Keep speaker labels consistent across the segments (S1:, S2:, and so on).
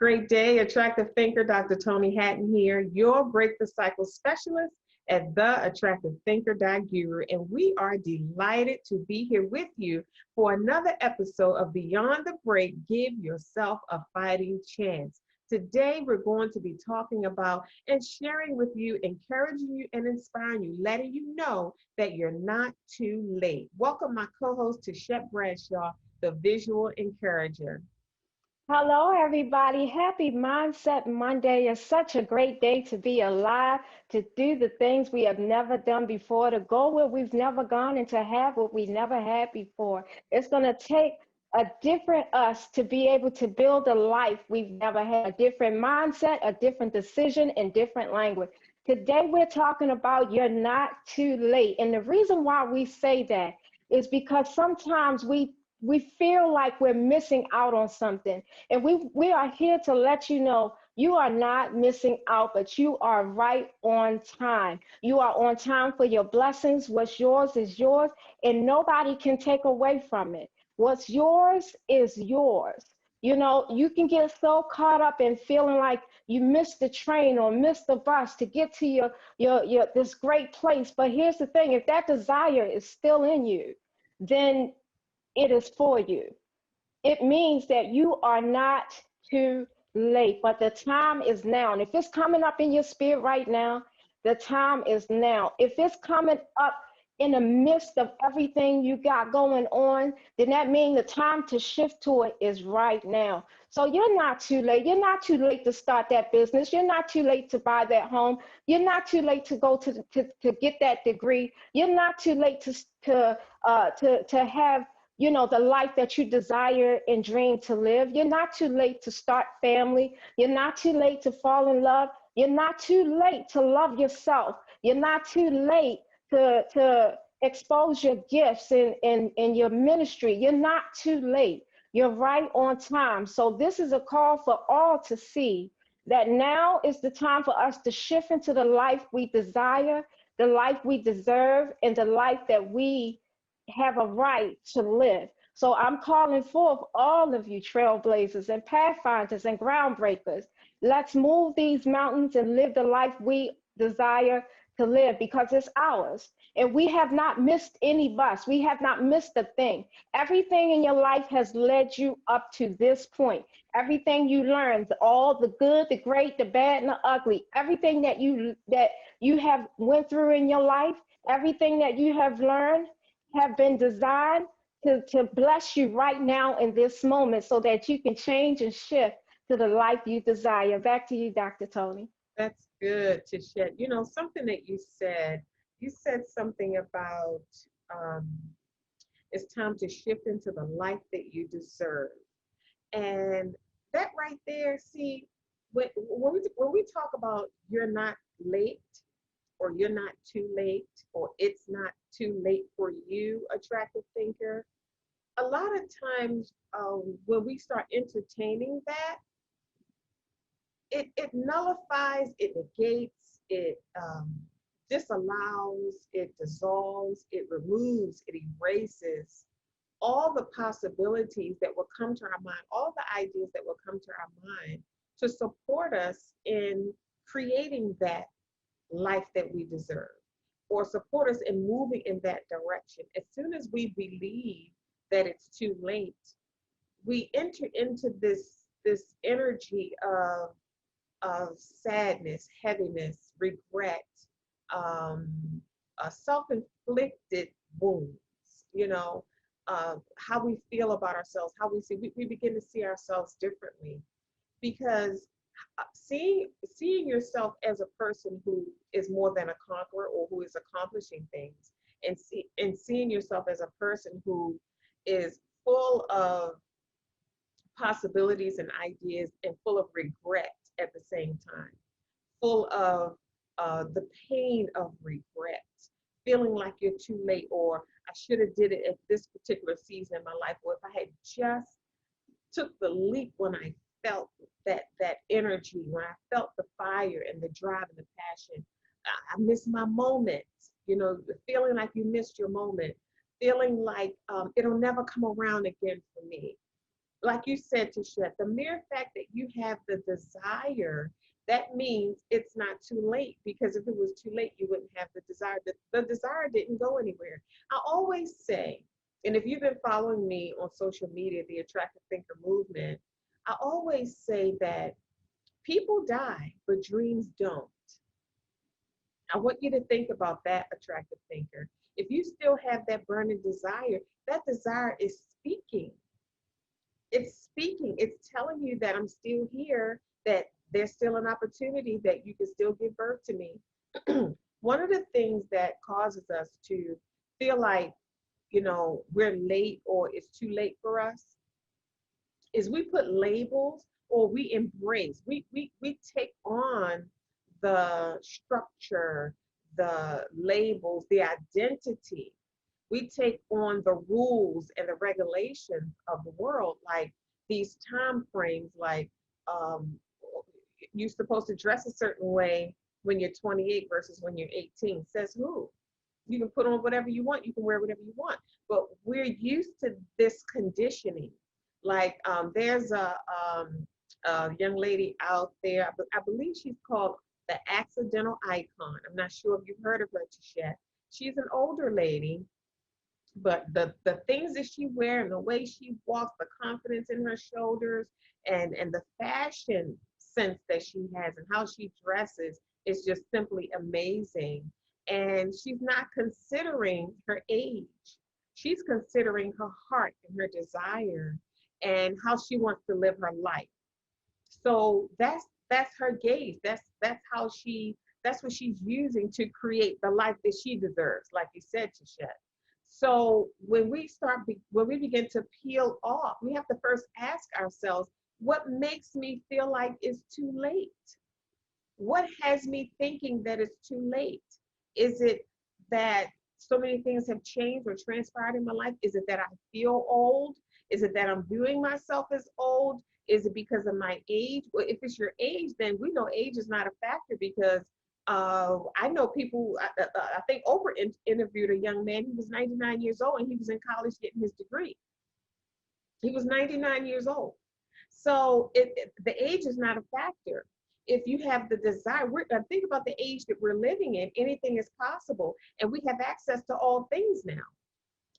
S1: Great day, attractive thinker, Dr. Toni Hatton here, your Break the Cycle specialist at theattractivethinker.guru, and we are delighted to be here with you for another episode of Beyond the Break, Give Yourself a Fighting Chance. Today, we're going to be talking about and sharing with you, encouraging you and inspiring you, letting you know that you're not too late. Welcome my co-host, Tichet Bradshaw, the visual encourager.
S2: Hello, everybody. Happy Mindset Monday. It's such a great day to be alive, to do the things we have never done before, to go where we've never gone, and to have what we never had before. It's going to take a different us to be able to build a life we've never had, a different mindset, a different decision, and different language. Today, we're talking about you're not too late. And the reason why we say that is because sometimes we feel like we're missing out on something. And we are here to let you know you are not missing out, but you are right on time. You are on time for your blessings. What's yours is yours, and nobody can take away from it. What's yours is yours. You know, you can get so caught up in feeling like you missed the train or missed the bus to get to your this great place. But here's the thing, if that desire is still in you, then it is for you. It means that you are not too late, but the time is now. And if it's coming up in your spirit right now, the time is now. If it's coming up in the midst of everything you got going on, then that means the time to shift to it is right now. So you're not too late. You're not too late to start that business. You're not too late to buy that home. You're not too late to go to get that degree. You're not too late to have the life that you desire and dream to live. You're not too late to start family. You're not too late to fall in love. You're not too late to love yourself. You're not too late to expose your gifts in your ministry. You're not too late. You're right on time. So this is a call for all to see that now is the time for us to shift into the life we desire, the life we deserve, and the life that we have a right to live. So I'm calling forth all of you trailblazers and pathfinders and groundbreakers. Let's move these mountains and live the life we desire to live, because it's ours. And we have not missed any bus. We have not missed a thing. Everything in your life has led you up to this point. Everything you learned, all the good, the great, the bad, and the ugly, everything that you have went through in your life, everything that you have learned have been designed to bless you right now in this moment so that you can change and shift to the life you desire. Back to you, Dr. Toni.
S1: That's good, Tichet. You know, something that you said something about it's time to shift into the life that you deserve. And that right there, see, when we talk about you're not late, or you're not too late, or it's not too late for you, attractive thinker, a lot of times when we start entertaining that, it nullifies, it negates, it disallows, it dissolves, it removes, it erases all the possibilities that will come to our mind, all the ideas that will come to our mind to support us in creating that life that we deserve, or support us in moving in that direction. As soon as we believe that it's too late, we enter into this energy of sadness, heaviness, regret, self-inflicted wounds, how we feel about ourselves, how we begin to see ourselves differently, because seeing yourself as a person who is more than a conqueror, or who is accomplishing things, and seeing yourself as a person who is full of possibilities and ideas, and full of regret at the same time, full of the pain of regret, feeling like you're too late, or I should have did it at this particular season in my life, or if I had just took the leap when I felt that energy, when I felt the fire and the drive and the passion. I missed my moment, feeling like you missed your moment, feeling like it'll never come around again for me. like you said, Tichet, the mere fact that you have the desire, that means it's not too late, because if it was too late, you wouldn't have the desire. The desire didn't go anywhere. I always say, and if you've been following me on social media, the Attractive Thinker movement, I always say that people die, but dreams don't. I want you to think about that, attractive thinker. If you still have that burning desire, that desire is speaking. It's speaking. It's telling you that I'm still here, that there's still an opportunity, that you can still give birth to me. One of the things that causes us to feel like, we're late or it's too late for us is we put labels, or we embrace, we take on the structure, the labels, the identity. We take on the rules and the regulations of the world, like these time frames, like um, you're supposed to dress a certain way when you're 28 versus when you're 18. Says who? You can put on whatever you want, you can wear whatever you want. But we're used to this conditioning. Like there's a young lady out there, I believe she's called the Accidental Icon. I'm not sure if you've heard of her yet. She's an older lady, but the things that she wears and the way she walks, the confidence in her shoulders, and the fashion sense that she has and how she dresses is just simply amazing. And she's not considering her age. She's considering her heart and her desire and how she wants to live her life. So that's her gaze. That's what she's using to create the life that she deserves, like you said, Tichet. So when we begin to peel off, we have to first ask ourselves, what makes me feel like it's too late? What has me thinking that it's too late? Is it that so many things have changed or transpired in my life? Is it that I feel old? Is it that I'm viewing myself as old? Is it because of my age? Well, if it's your age, then we know age is not a factor, because I know people, I think Oprah interviewed a young man. He was 99 years old and he was in college getting his degree. He was 99 years old. So the age is not a factor. If you have the desire, think about the age that we're living in, anything is possible. And we have access to all things now.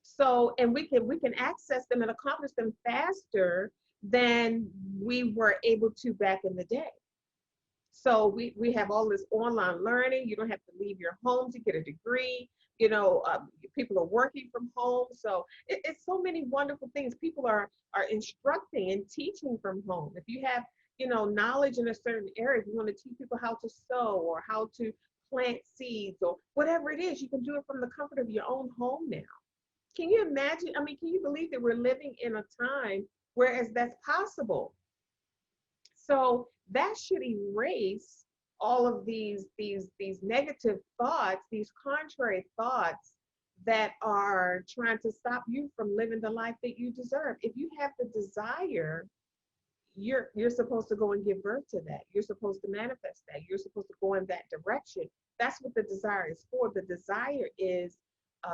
S1: So, and we can access them and accomplish them faster than we were able to back in the day. So we have all this online learning. You don't have to leave your home to get a degree. People are working from home. So it's so many wonderful things. People are instructing and teaching from home. If you have, knowledge in a certain area, if you want to teach people how to sew or how to plant seeds or whatever it is, you can do it from the comfort of your own home now. Can you imagine? I mean, can you believe that we're living in a time whereas that's possible? So that should erase all of these negative thoughts, these contrary thoughts that are trying to stop you from living the life that you deserve. If you have the desire, you're supposed to go and give birth to that. You're supposed to manifest that. You're supposed to go in that direction. That's what the desire is for. The desire is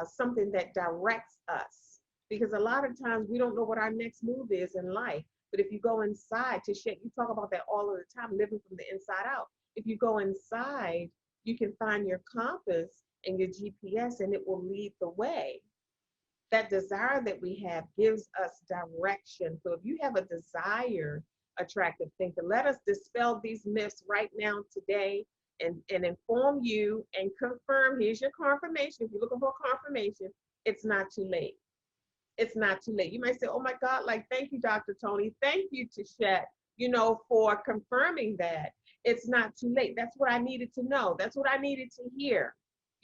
S1: something that directs us, because a lot of times we don't know what our next move is in life. But if you go inside, you talk about that all of the time, living from the inside out. If you go inside, you can find your compass and your GPS, and it will lead the way. That desire that we have gives us direction. So if you have a desire, attractive thinker, let us dispel these myths right now today, and inform you and confirm. Here's your confirmation. If you're looking for confirmation, it's not too late. It's not too late. You might say, oh my God, like, thank you, Dr. Toni. Thank you, Tichet, for confirming that. It's not too late. That's what I needed to know. That's what I needed to hear,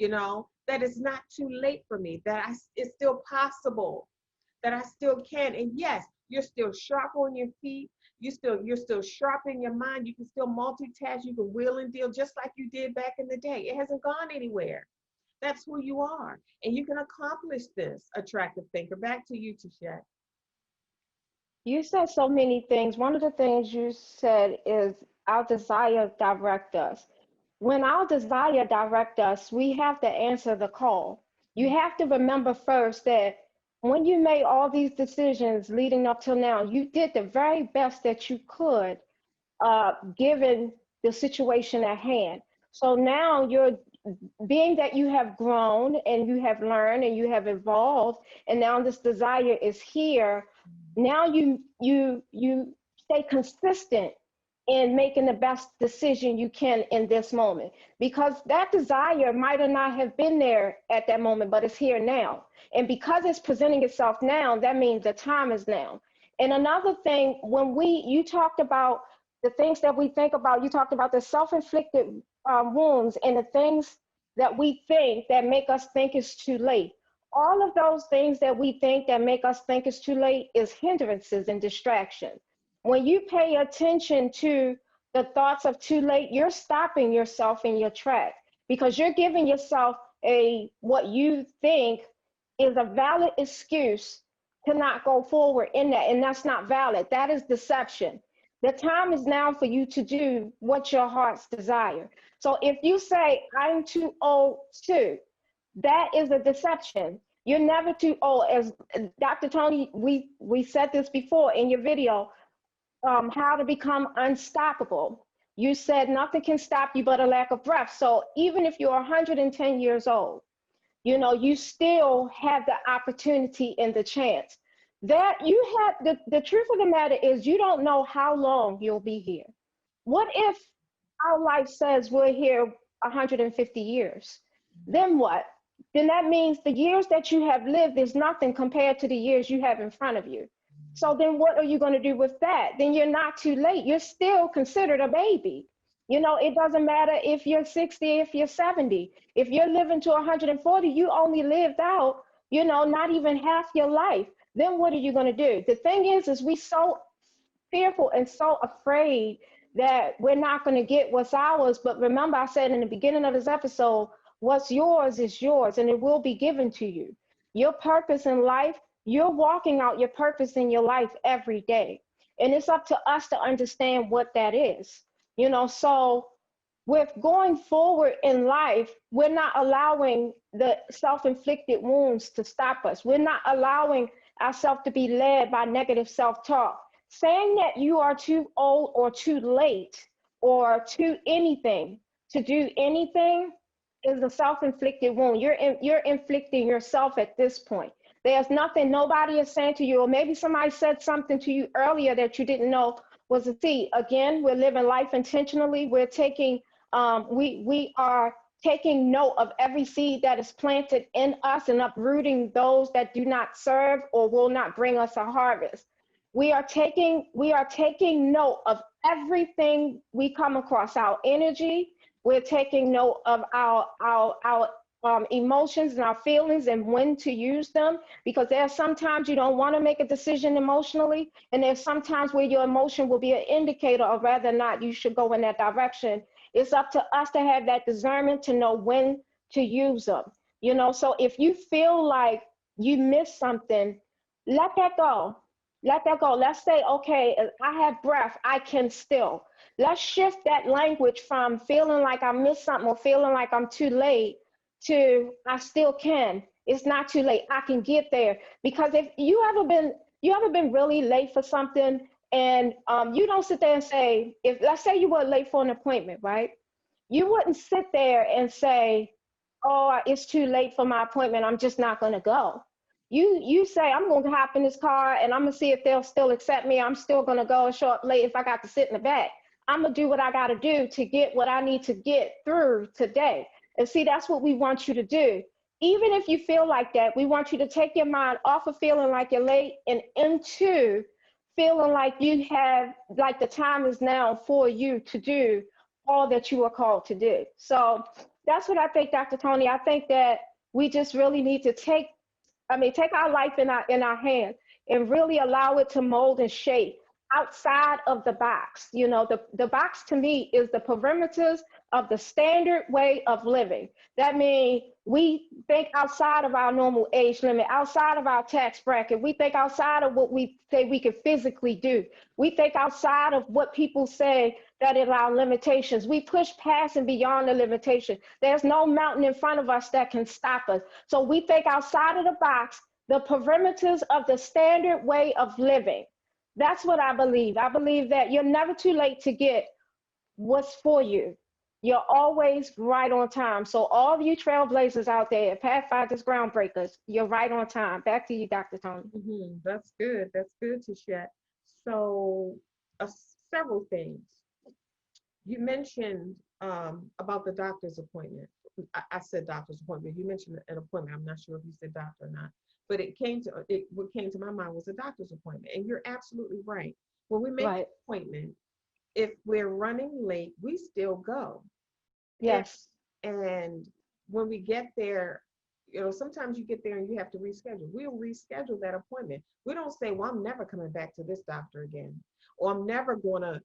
S1: that it's not too late for me, that it's still possible, that I still can. And yes, you're still sharp on your feet. You're still sharp in your mind. You can still multitask. You can wheel and deal just like you did back in the day. It hasn't gone anywhere. That's who you are. And you can accomplish this, attractive thinker. Back to you, Tichet.
S2: You said so many things. One of the things you said is our desire direct us. When our desire direct us, we have to answer the call. You have to remember first that when you made all these decisions leading up till now, you did the very best that you could, given the situation at hand. So now you're being that you have grown and you have learned and you have evolved, and now this desire is here. Now you stay consistent in making the best decision you can in this moment, because that desire might not have been there at that moment, but it's here now. And because it's presenting itself now, that means the time is now. And another thing, when you talked about the things that we think about, you talked about the self-inflicted wounds and the things that we think that make us think it's too late. All of those things that we think that make us think it's too late is hindrances and distractions. When you pay attention to the thoughts of too late, you're stopping yourself in your track, because you're giving yourself what you think is a valid excuse to not go forward in that, and that's not valid. That is deception. The time is now for you to do what your heart's desire. So if you say, I'm too old too, that is a deception. You're never too old. As Dr. Toni, we said this before in your video, how to become unstoppable. You said nothing can stop you but a lack of breath. So even if you're 110 years old, you still have the opportunity and the chance. That you have, the truth of the matter is, you don't know how long you'll be here. What if our life says we're here 150 years? Then what? Then that means the years that you have lived is nothing compared to the years you have in front of you. So then what are you going to do with that? Then you're not too late. You're still considered a baby. It doesn't matter if you're 60, if you're 70. If you're living to 140, you only lived out, not even half your life. Then what are you going to do? The thing is we so fearful and so afraid that we're not going to get what's ours. But remember, I said in the beginning of this episode, what's yours is yours, and it will be given to you. Your purpose in life, you're walking out your purpose in your life every day. And it's up to us to understand what that is. So with going forward in life, we're not allowing the self-inflicted wounds to stop us. We're not allowing ourselves to be led by negative self-talk. Saying that you are too old or too late or too anything to do anything is a self-inflicted wound. You're inflicting yourself at this point. There's nothing nobody is saying to you, or maybe somebody said something to you earlier that you didn't know was a seed. Again, we're living life intentionally. We're taking, we are taking note of every seed that is planted in us and uprooting those that do not serve or will not bring us a harvest. We are taking note of everything we come across, our energy. We're taking note of our emotions and our feelings and when to use them, because there's sometimes you don't want to make a decision emotionally, and there's sometimes where your emotion will be an indicator of whether or not you should go in that direction. It's up to us to have that discernment to know when to use them. So if you feel like you missed something, let that go. Let that go. Let's say, okay, I have breath, I can still. Let's shift that language from feeling like I missed something or feeling like I'm too late to I still can. It's not too late. I can get there. Because if you ever been really late for something, and you don't sit there and say, if let's say you were late for an appointment, right? You wouldn't sit there and say, oh, it's too late for my appointment, I'm just not going to go. You say, I'm going to hop in this car and I'm going to see if they'll still accept me. I'm still going to go and show up late if I got to sit in the back. I'm going to do what I got to do to get what I need to get through today. And see, that's what we want you to do. Even if you feel like that, we want you to take your mind off of feeling like you're late and into feeling like you have, like the time is now for you to do all that you are called to do. So that's what I think, Dr. Toni. I think that we just really need to take our life in our hands and really allow it to mold and shape outside of the box. The box to me is the perimeters of the standard way of living. That means we think outside of our normal age limit, outside of our tax bracket. We think outside of what we say we can physically do. We think outside of what people say that is our limitations. We push past and beyond the limitation. There's no mountain in front of us that can stop us. So we think outside of the box the perimeters of the standard way of living. That's what I believe. I believe that you're never too late to get what's for you. You're always right on time. So all of you trailblazers out there, pathfinders, groundbreakers, you're right on time. Back to you, Dr. Toni.
S1: That's good. That's good, Tichet. So, uh, several things. You mentioned about the doctor's appointment. I said doctor's appointment. You mentioned an appointment. I'm not sure if you said doctor or not, but what came to my mind was a doctor's appointment. And you're absolutely right. When we make an
S2: Right.
S1: appointment, if we're running late, we still go. And,
S2: Yes.
S1: and when we get there, sometimes you get there and you have to reschedule. We'll reschedule that appointment. We don't say, well, I'm never coming back to this doctor again, or I'm never going to,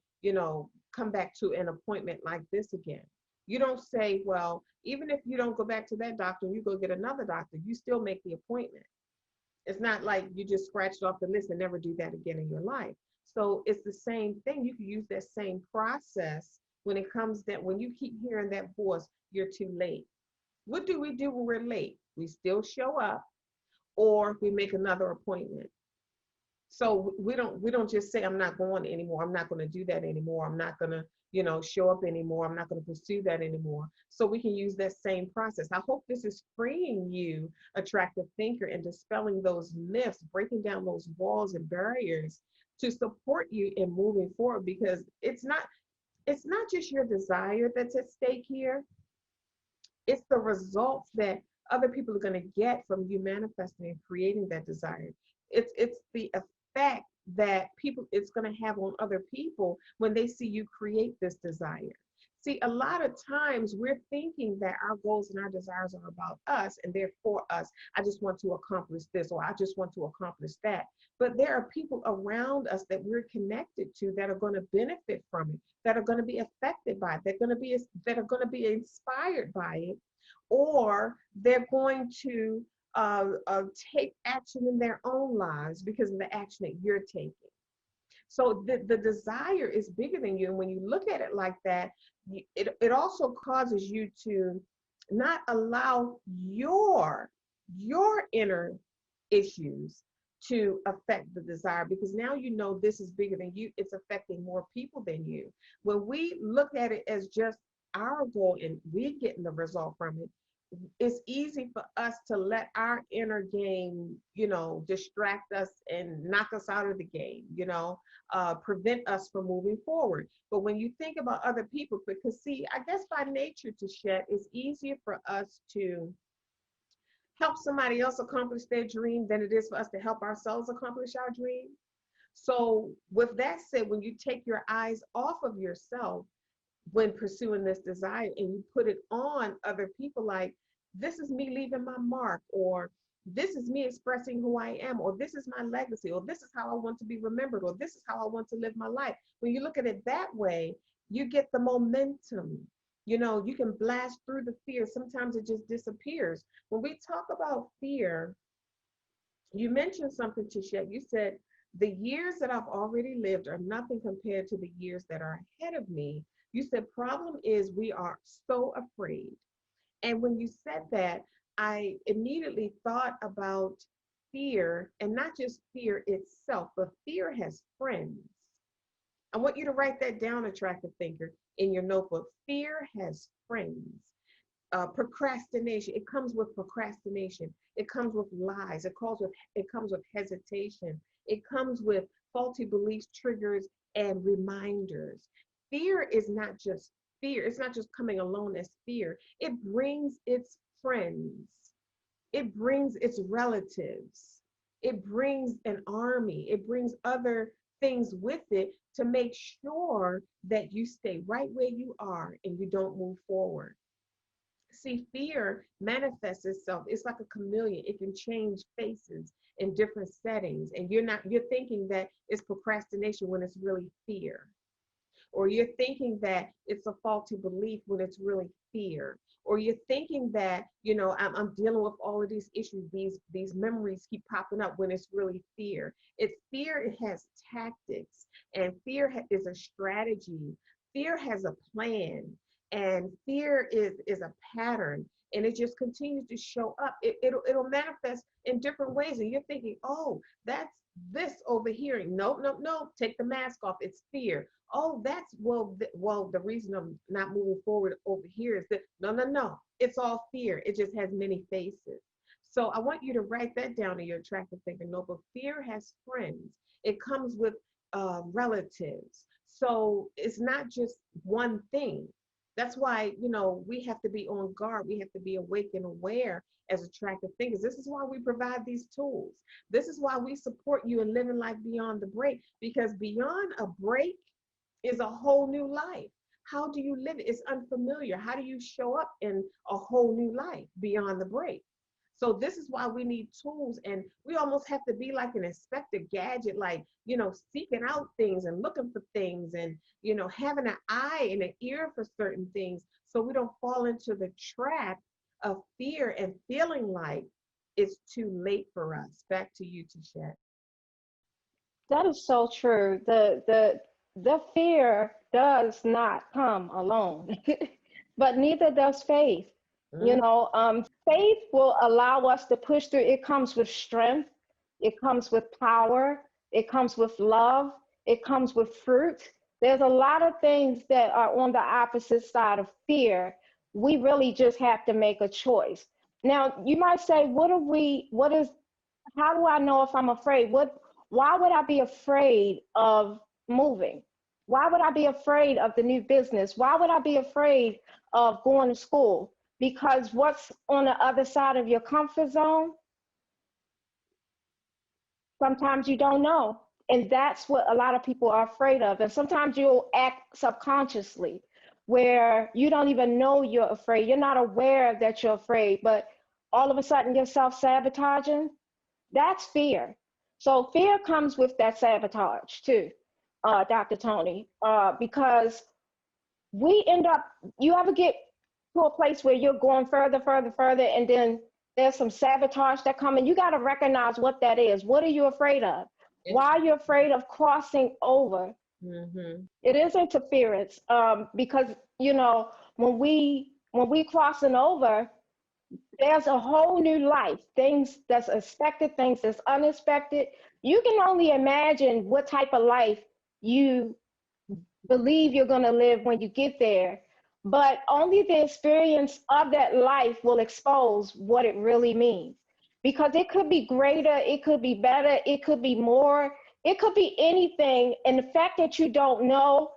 S1: come back to an appointment like this again. You don't say, well, even if you don't go back to that doctor, you go get another doctor, you still make the appointment. It's not like you just scratched off the list and never do that again in your life. So it's the same thing. You can use that same process when it comes that when you keep hearing that voice, you're too late. What do we do when we're late? We still show up, or we make another appointment. So we don't just say, I'm not going anymore. I'm not going to do that anymore. I'm not going to, show up anymore. I'm not going to pursue that anymore. So we can use that same process. I hope this is freeing you, attractive thinker, and dispelling those myths, breaking down those walls and barriers to support you in moving forward, because it's not just your desire that's at stake here. It's the results that other people are going to get from you manifesting and creating that desire. It's the effect that it's going to have on other people when they see you create this desire. See, a lot of times we're thinking that our goals and our desires are about us and they're for us. I just want to accomplish this, or I just want to accomplish that. But there are people around us that we're connected to that are going to benefit from it, that are going to be affected by it, that are going to be inspired by it, or they're going to take action in their own lives because of the action that you're taking. So the desire is bigger than you. And when you look at it like that, it also causes you to not allow your inner issues to affect the desire, because now this is bigger than you. It's affecting more people than you. When we look at it as just our goal and we're getting the result from it, it's easy for us to let our inner game, distract us and knock us out of the game, prevent us from moving forward. But when you think about other people, because see, I guess by nature, Tichet, it's easier for us to help somebody else accomplish their dream than it is for us to help ourselves accomplish our dream. So with that said, when you take your eyes off of yourself when pursuing this desire and you put it on other people, like, this is me leaving my mark, or this is me expressing who I am, or this is my legacy, or this is how I want to be remembered, or this is how I want to live my life. When you look at it that way, you get the momentum. You can blast through the fear. Sometimes it just disappears. When we talk about fear, you mentioned something, Tichet. You said, the years that I've already lived are nothing compared to the years that are ahead of me. You said, problem is we are so afraid. And when you said that, I immediately thought about fear, and not just fear itself, but fear has friends. I want you to write that down, attractive thinker, in your notebook. Fear has friends. Procrastination, it comes with procrastination. It comes with lies. It comes with hesitation. It comes with faulty beliefs, triggers, and reminders. Fear is not just fear. It's not just coming alone as fear. It brings its friends. It brings its relatives. It brings an army. It brings other things with it to make sure that you stay right where you are and you don't move forward. See, fear manifests itself. It's like a chameleon. It can change faces in different settings. And you're thinking that it's procrastination when it's really fear. Or you're thinking that it's a faulty belief when it's really fear. Or you're thinking that, I'm dealing with all of these issues, these memories keep popping up, when it's really fear. It's fear, it has tactics, and fear is a strategy. Fear has a plan, and fear is a pattern. and it just continues to show up. It'll manifest in different ways, and you're thinking, oh, that's this over here. Nope, nope, nope. Take the mask off. It's fear. Oh, that's the reason I'm not moving forward over here is that no, no, no. It's all fear. It just has many faces. So I want you to write that down in your attractive thinking notebook. Fear has friends. It comes with relatives. So it's not just one thing. That's why, we have to be on guard. We have to be awake and aware as attractive thinkers. This is why we provide these tools. This is why we support you in living life beyond the break, because beyond a break is a whole new life. How do you live it? It's unfamiliar. How do you show up in a whole new life beyond the break? So this is why we need tools, and we almost have to be like an Inspector Gadget, like, seeking out things and looking for things and, having an eye and an ear for certain things so we don't fall into the trap of fear and feeling like it's too late for us. Back to you, Tichet.
S2: That is so true. The fear does not come alone, but neither does faith. Faith will allow us to push through. It comes with strength. It comes with power. It comes with love. It comes with fruit. There's a lot of things that are on the opposite side of fear. We really just have to make a choice. Now, you might say, how do I know if I'm afraid? Why would I be afraid of moving? Why would I be afraid of the new business? Why would I be afraid of going to school? Because what's on the other side of your comfort zone, sometimes you don't know. And that's what a lot of people are afraid of. And sometimes you'll act subconsciously where you don't even know you're afraid. You're not aware that you're afraid, but all of a sudden you're self-sabotaging. That's fear. So fear comes with that sabotage too, Dr. Toni, because you ever get to a place where you're going further, and then there's some sabotage that come in. You got to recognize what that is. What are you afraid of? Why are you afraid of crossing over?
S1: Mm-hmm.
S2: It is interference, because when we crossing over, there's a whole new life. Things that's expected, things that's unexpected. You can only imagine what type of life you believe you're going to live when you get there. But only the experience of that life will expose what it really means. Because it could be greater, it could be better, it could be more, it could be anything. And the fact that you don't know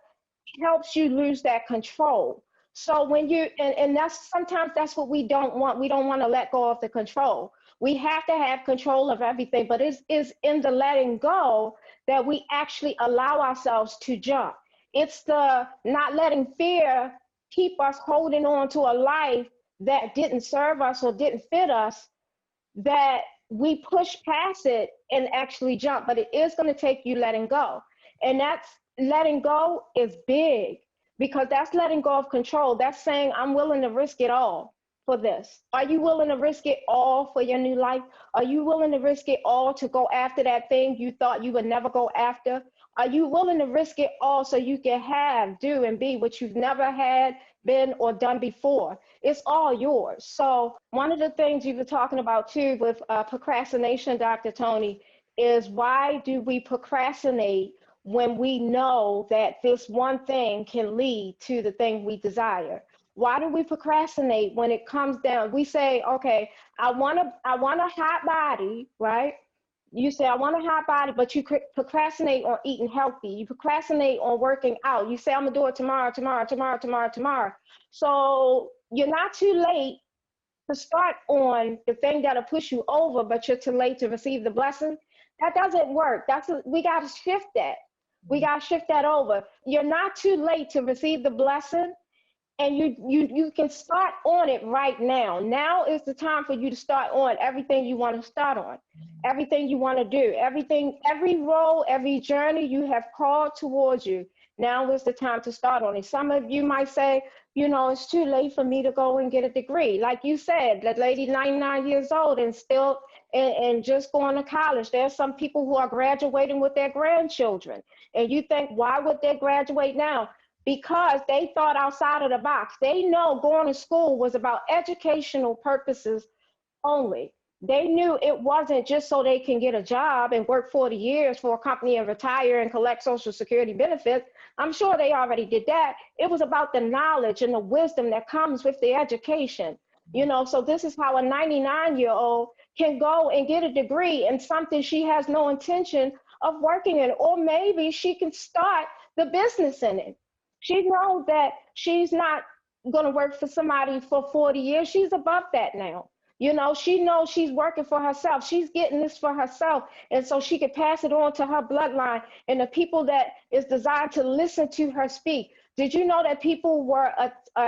S2: helps you lose that control. So when and sometimes that's what we don't want. We don't want to let go of the control. We have to have control of everything, but it's in the letting go that we actually allow ourselves to jump. It's the not letting fear keep us holding on to a life that didn't serve us or didn't fit us, that we push past it and actually jump. But it is going to take you letting go. And that's letting go is big, because that's letting go of control. That's saying, I'm willing to risk it all for this. Are you willing to risk it all for your new life? Are you willing to risk it all to go after that thing you thought you would never go after? Are you willing to risk it all so you can have, do, and be what you've never had, been, or done before? It's all yours. So one of the things you were talking about too with procrastination, Dr. Toni, is why do we procrastinate when we know that this one thing can lead to the thing we desire? Why do we procrastinate when it comes down? We say, okay, I want a hot body, right? You say, I want a hot body, but you procrastinate on eating healthy. You procrastinate on working out. You say, I'm gonna do it tomorrow. So you're not too late to start on the thing that'll push you over, but you're too late to receive the blessing. That doesn't work. We gotta shift that. We gotta shift that over. You're not too late to receive the blessing. And you can start on it right now. Now is the time for you to start on everything you want to start on, everything you want to do, every role, every journey you have called towards you. Now is the time to start on it. Some of you might say, it's too late for me to go and get a degree. Like you said, that lady 99 years old and still and just going to college. There's some people who are graduating with their grandchildren. And you think, why would they graduate now? because they thought outside of the box. They know going to school was about educational purposes only. They knew it wasn't just so they can get a job and work 40 years for a company and retire and collect Social Security benefits. I'm sure they already did that. It was about the knowledge and the wisdom that comes with the education. So this is how a 99-year-old can go and get a degree in something she has no intention of working in, or maybe she can start the business in it. She knows that she's not going to work for somebody for 40 years. She's above that now. She knows she's working for herself. She's getting this for herself. And so she can pass it on to her bloodline and the people that is designed to listen to her speak. Did you know that people were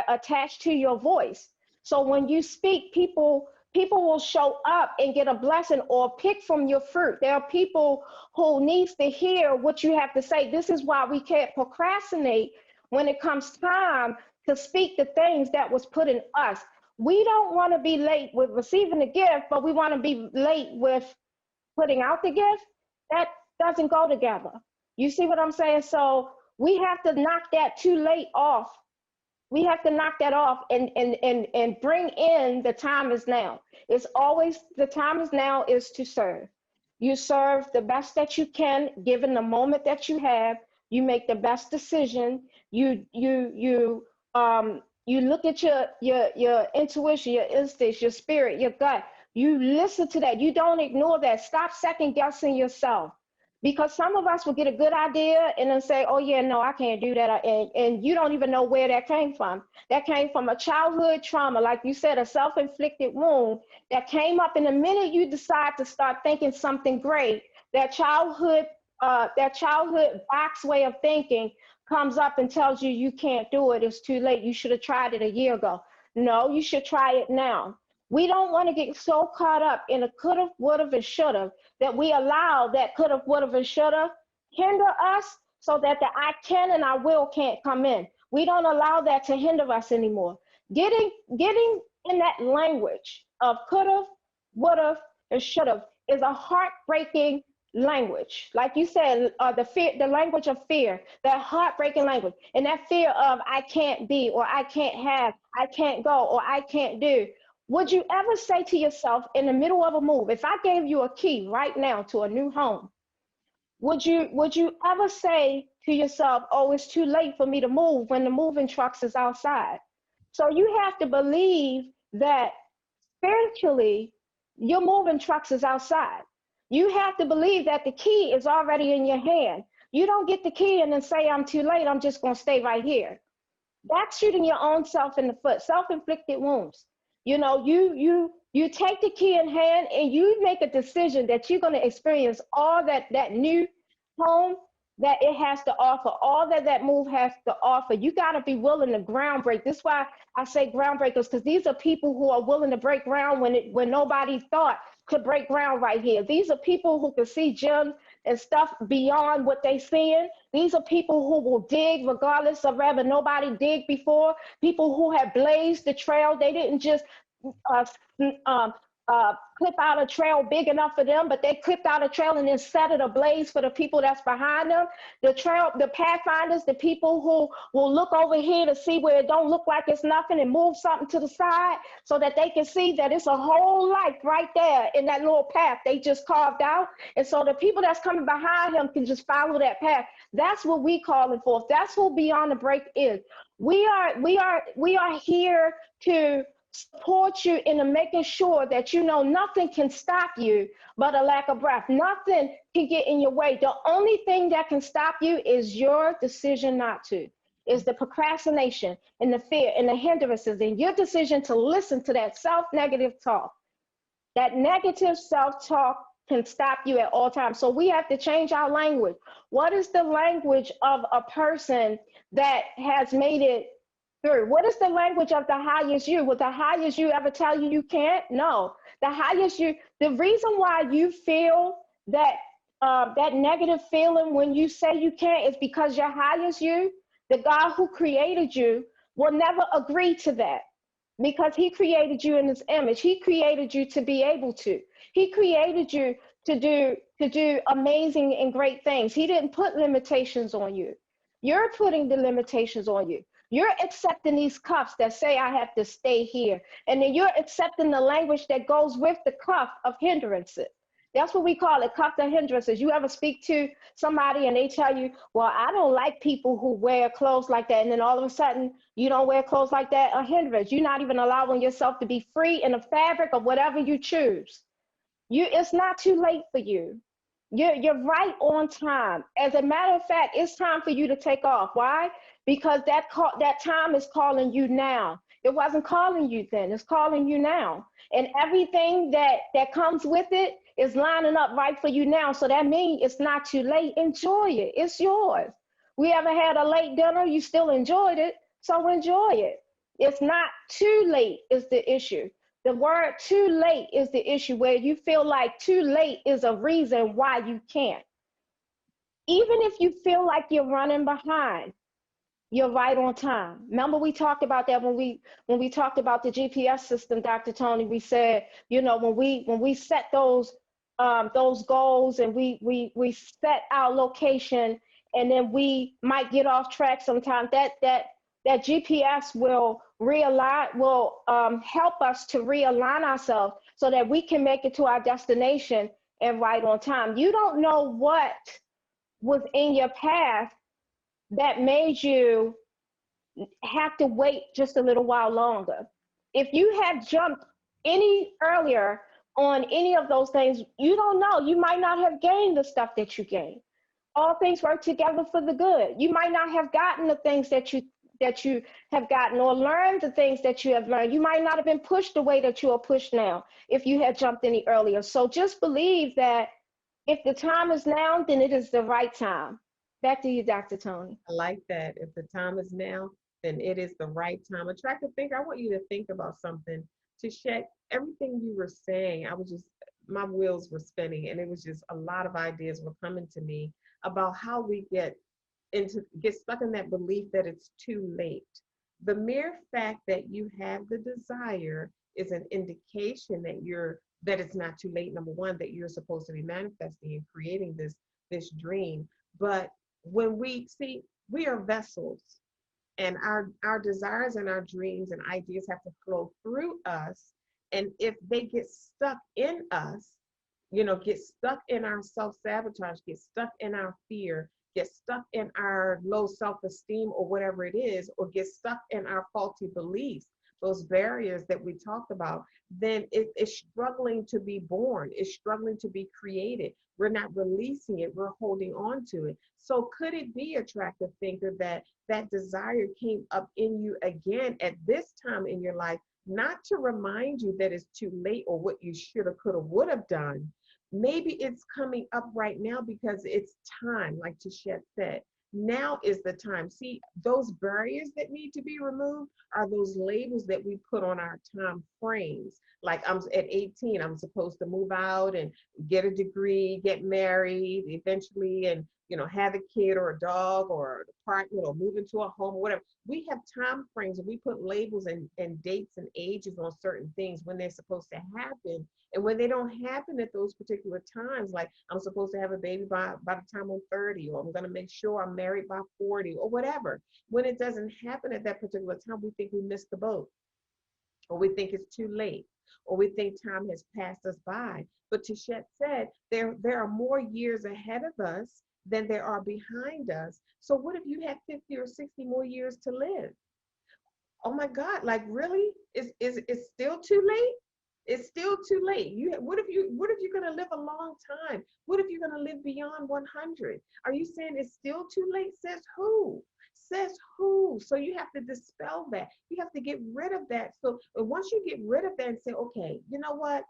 S2: attached to your voice? So when you speak, people will show up and get a blessing or pick from your fruit. There are people who needs to hear what you have to say. This is why we can't procrastinate when it comes time to speak the things that was put in us. We don't want to be late with receiving the gift, but we want to be late with putting out the gift. That doesn't go together. You see what I'm saying? So we have to knock that too late off. We have to knock that off and bring in the time is now. It's always the time is now is to serve. You serve the best that you can, given the moment that you have. You make the best decision. You look at your intuition, your instincts, your spirit, your gut. You listen to that. You don't ignore that. Stop second guessing yourself. Because some of us will get a good idea and then say, oh yeah, no, I can't do that. And you don't even know where that came from. That came from a childhood trauma, like you said, a self-inflicted wound that came up. And the minute you decide to start thinking something great, that childhood box way of thinking comes up and tells you you can't do it. It's too late. You should have tried it a year ago. No, you should try it now. We don't want to get so caught up in a could have, would have, and should have that we allow that could have, would have, and should have hinder us so that the I can and I will can't come in. We don't allow that to hinder us anymore. Getting in that language of could have, would have, and should have is a heartbreaking language. Like you said, the language of fear, that heartbreaking language, and that fear of I can't be, or I can't have, I can't go, or I can't do. Would you ever say to yourself in the middle of a move, if I gave you a key right now to a new home, would you ever say to yourself, oh, it's too late for me to move when the moving trucks is outside? So you have to believe that spiritually, your moving trucks is outside. You have to believe that the key is already in your hand. You don't get the key and then say, I'm too late, I'm just gonna stay right here. That's shooting your own self in the foot, self-inflicted wounds. You take the key in hand and you make a decision that you're going to experience all that new home that it has to offer, all that move has to offer. You got to be willing to ground break. This is why I say groundbreakers, because these are people who are willing to break ground when nobody thought could break ground right here. These are people who can see gems and stuff beyond what they seeing. These are people who will dig regardless of whether nobody dig before. People who have blazed the trail. They didn't just clip out a trail big enough for them, but they clipped out a trail and then set it ablaze for the people that's behind them. The pathfinders, the people who will look over here to see where it don't look like it's nothing and move something to the side so that they can see that it's a whole life right there in that little path they just carved out. And so the people that's coming behind him can just follow that path. That's what we calling for. That's what Beyond the Break is. We are here to support you in making sure that nothing can stop you but a lack of breath. Nothing can get in your way. The only thing that can stop you is your decision not to. Is the procrastination and the fear and the hindrances and your decision to listen to that self-negative talk. That negative self-talk can stop you at all times. So we have to change our language. What is the language of a person that has made it through? What is the language of the highest you? Will the highest you ever tell you you can't? No. The highest you, the reason why you feel that that negative feeling when you say you can't is because your highest you, the God who created you, will never agree to that, because he created you in his image. He created you to be able to. He created you to do amazing and great things. He didn't put limitations on you. You're putting the limitations on you. You're accepting these cuffs that say I have to stay here. And then you're accepting the language that goes with the cuff of hindrances. That's what we call it, cuff of hindrances. You ever speak to somebody and they tell you, well, I don't like people who wear clothes like that. And then all of a sudden you don't wear clothes like that, a hindrance. You're not even allowing yourself to be free in the fabric of whatever you choose. It's not too late for you. You're right on time. As a matter of fact, it's time for you to take off. Why? Because that time is calling you now. It wasn't calling you then. It's calling you now. And everything that comes with it is lining up right for you now. So that means it's not too late. Enjoy it. It's yours. We ever had a late dinner, you still enjoyed it. So enjoy it. It's not too late is the issue. The word too late is the issue, where you feel like too late is a reason why you can't. Even if you feel like you're running behind, you're right on time. Remember, we talked about that when we talked about the GPS system, Dr. Toni. We said, when we set those goals and we set our location, and then we might get off track sometimes. That GPS will help us to realign ourselves so that we can make it to our destination and right on time. You don't know what was in your path that made you have to wait just a little while longer. If you had jumped any earlier on any of those things, you don't know. You might not have gained the stuff that you gained. All things work together for the good. You might not have gotten the things that you have gotten, or learned the things that you have learned. You might not have been pushed the way that you are pushed now if you had jumped any earlier. So just believe that if the time is now, then it is the right time. Back to you, Dr. Toni.
S1: I like that. If the time is now, then it is the right time. Attractive thinker, I want you to think about something. Tichet, everything you were saying, my wheels were spinning, and it was just a lot of ideas were coming to me about how we get stuck in that belief that it's too late. The mere fact that you have the desire is an indication that it's not too late. Number one, that you're supposed to be manifesting and creating this dream. But when we are vessels, and our desires and our dreams and ideas have to flow through us. And if they get stuck in us, get stuck in our self-sabotage, get stuck in our fear, get stuck in our low self-esteem or whatever it is, or get stuck in our faulty beliefs, those barriers that we talked about, then it is struggling to be born. It's struggling to be created. We're not releasing it. We're holding on to it. So could it be, attractive thinker, that desire came up in you again at this time in your life, not to remind you that it's too late or what you should have, could have, would have done? Maybe it's coming up right now because it's time, like Tichet said. Now is the time. See, those barriers that need to be removed are those labels that we put on our time frames. Like, I'm at 18, I'm supposed to move out and get a degree, get married eventually, and have a kid or a dog or an apartment or move into a home or whatever. We have time frames, and we put labels and dates and ages on certain things when they're supposed to happen. And when they don't happen at those particular times, like I'm supposed to have a baby by the time I'm 30, or I'm going to make sure I'm married by 40 or whatever. When it doesn't happen at that particular time, we think we missed the boat, or we think it's too late, or we think time has passed us by. But Tichet said there are more years ahead of us than there are behind us. So what if you had 50 or 60 more years to live? Oh my God, like, really? Is it still too late? It's still too late. What if you're going to live a long time? What if you're going to live beyond 100? Are you saying it's still too late? Says who? Says who? So you have to dispel that. You have to get rid of that. So once you get rid of that and say, okay, you know what?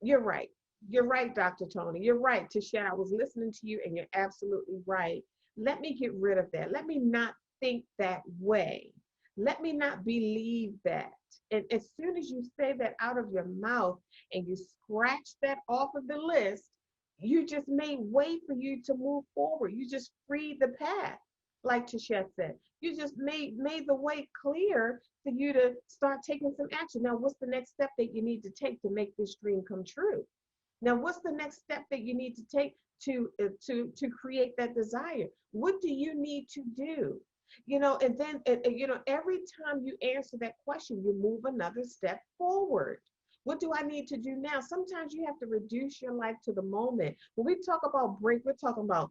S1: You're right. You're right, Dr. Toni. You're right, Tichet. I was listening to you, and you're absolutely right. Let me get rid of that. Let me not think that way. Let me not believe that. And as soon as you say that out of your mouth and you scratch that off of the list, you just made way for you to move forward. You just freed the path, like Tichet said. You just made the way clear for you to start taking some action. Now, what's the next step that you need to take to make this dream come true? Now, what's the next step that you need to take to create that desire? What do you need to do? And then every time you answer that question, you move another step forward. What do I need to do now? Sometimes you have to reduce your life to the moment. When we talk about break, we're talking about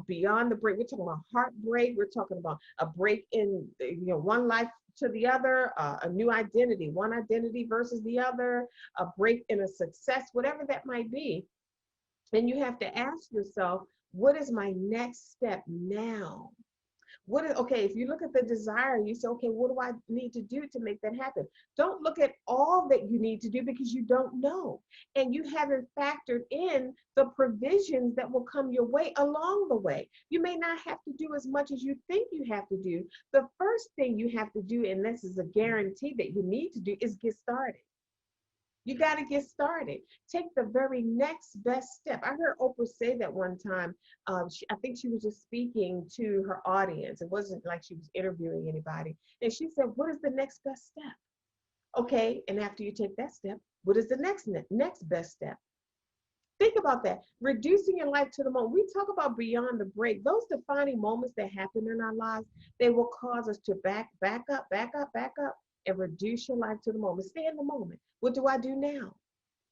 S1: beyond the break. We're talking about heartbreak. We're talking about a break in one life to the other, a new identity, one identity versus the other, a break in a success, whatever that might be. And you have to ask yourself, what is my next step now? Okay, if you look at the desire, you say, okay, what do I need to do to make that happen? Don't look at all that you need to do because you don't know. And you haven't factored in the provisions that will come your way along the way. You may not have to do as much as you think you have to do. The first thing you have to do, and this is a guarantee that you need to do, is get started. You got to get started. Take the very next best step. I heard Oprah say that one time. I think she was just speaking to her audience. It wasn't like she was interviewing anybody. And she said, what is the next best step? Okay, and after you take that step, what is the next best step? Think about that. Reducing your life to the moment. We talk about beyond the break. Those defining moments that happen in our lives, they will cause us to back up, and reduce your life to the moment. Stay in the moment. What do I do now?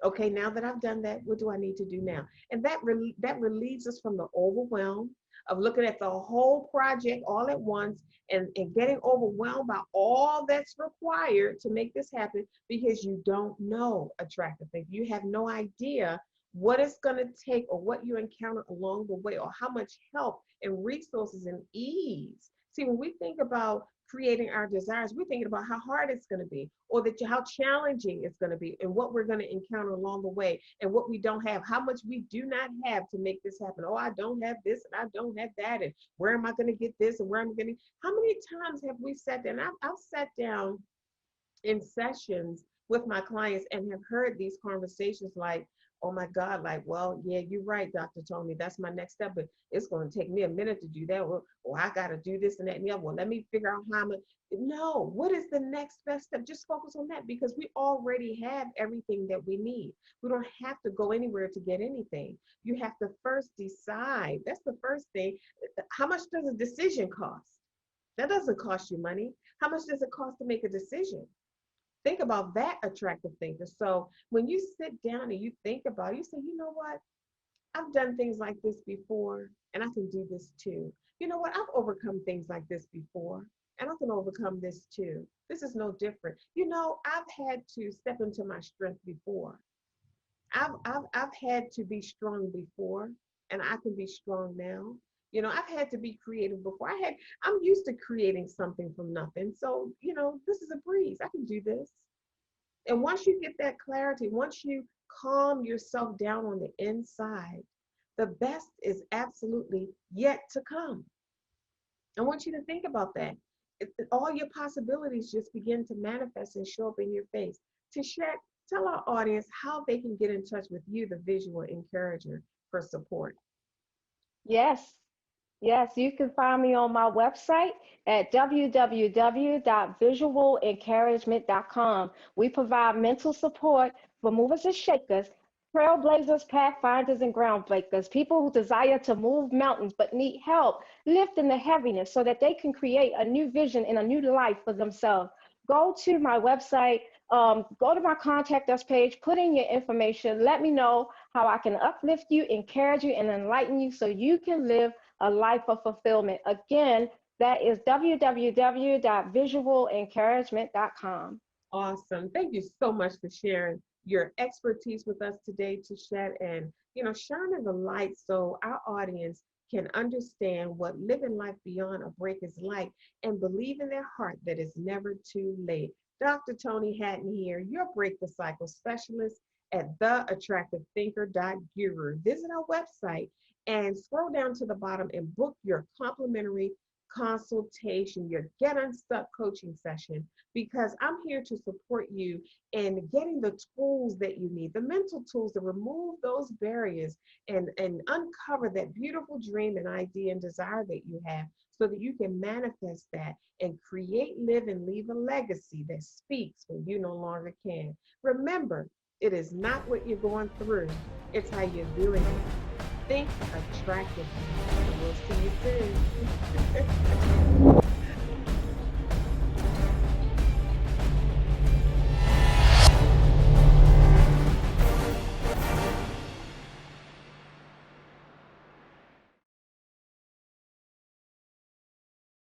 S1: Okay, now that I've done that, what do I need to do now? And that relieves us from the overwhelm of looking at the whole project all at once and getting overwhelmed by all that's required to make this happen, because you don't know attractive things. You have no idea what it's going to take or what you encounter along the way or how much help and resources and ease. See, when we think about creating our desires, we're thinking about how hard it's going to be, or how challenging it's going to be, and what we're going to encounter along the way, and what we don't have, how much we do not have to make this happen. Oh, I don't have this, and I don't have that, and where am I going to get this, and where am I going to? How many times have we sat down? I've sat down in sessions with my clients and have heard these conversations like, oh my God, like, well, yeah, you're right, Dr. Toni, that's my next step, but it's going to take me a minute to do that. Well, I got to do this and that and the other. Well, let me figure out how I'm going to. No, what is the next best step? Just focus on that, because we already have everything that we need. We don't have to go anywhere to get anything. You have to first decide. That's the first thing. How much does a decision cost? That doesn't cost you money. How much does it cost to make a decision? Think about that, attractive thinker. So when you sit down and you think about it, you say, you know what? I've done things like this before, and I can do this too. You know what? I've overcome things like this before, and I can overcome this too. This is no different. I've had to step into my strength before. I've had to be strong before, and I can be strong now. I've had to be creative before. I'm used to creating something from nothing. So, this is a breeze. I can do this. And once you get that clarity, once you calm yourself down on the inside, the best is absolutely yet to come. I want you to think about that. All your possibilities just begin to manifest and show up in your face. Tichet, tell our audience how they can get in touch with you, the visual encourager, for support.
S2: Yes. Yes, you can find me on my website at www.visualencouragement.com. We provide mental support for movers and shakers, trailblazers, pathfinders, and groundbreakers, people who desire to move mountains but need help lifting the heaviness so that they can create a new vision and a new life for themselves. Go to my website, go to my contact us page, put in your information, let me know how I can uplift you, encourage you, and enlighten you so you can live a life of fulfillment. Again, that is www.visualencouragement.com.
S1: Awesome. Thank you so much for sharing your expertise with us today, Tichet, and shining the light so our audience can understand what living life beyond a break is like, and believe in their heart that it's never too late. Dr. Toni Hatton here, your Break the Cycle specialist at theattractivethinker.guru. Visit our website and scroll down to the bottom and book your complimentary consultation, your Get Unstuck coaching session, because I'm here to support you in getting the tools that you need, the mental tools to remove those barriers and uncover that beautiful dream and idea and desire that you have, so that you can manifest that and create, live, and leave a legacy that speaks when you no longer can. Remember, it is not what you're going through, it's how you're doing it Think attractively. We'll see you soon.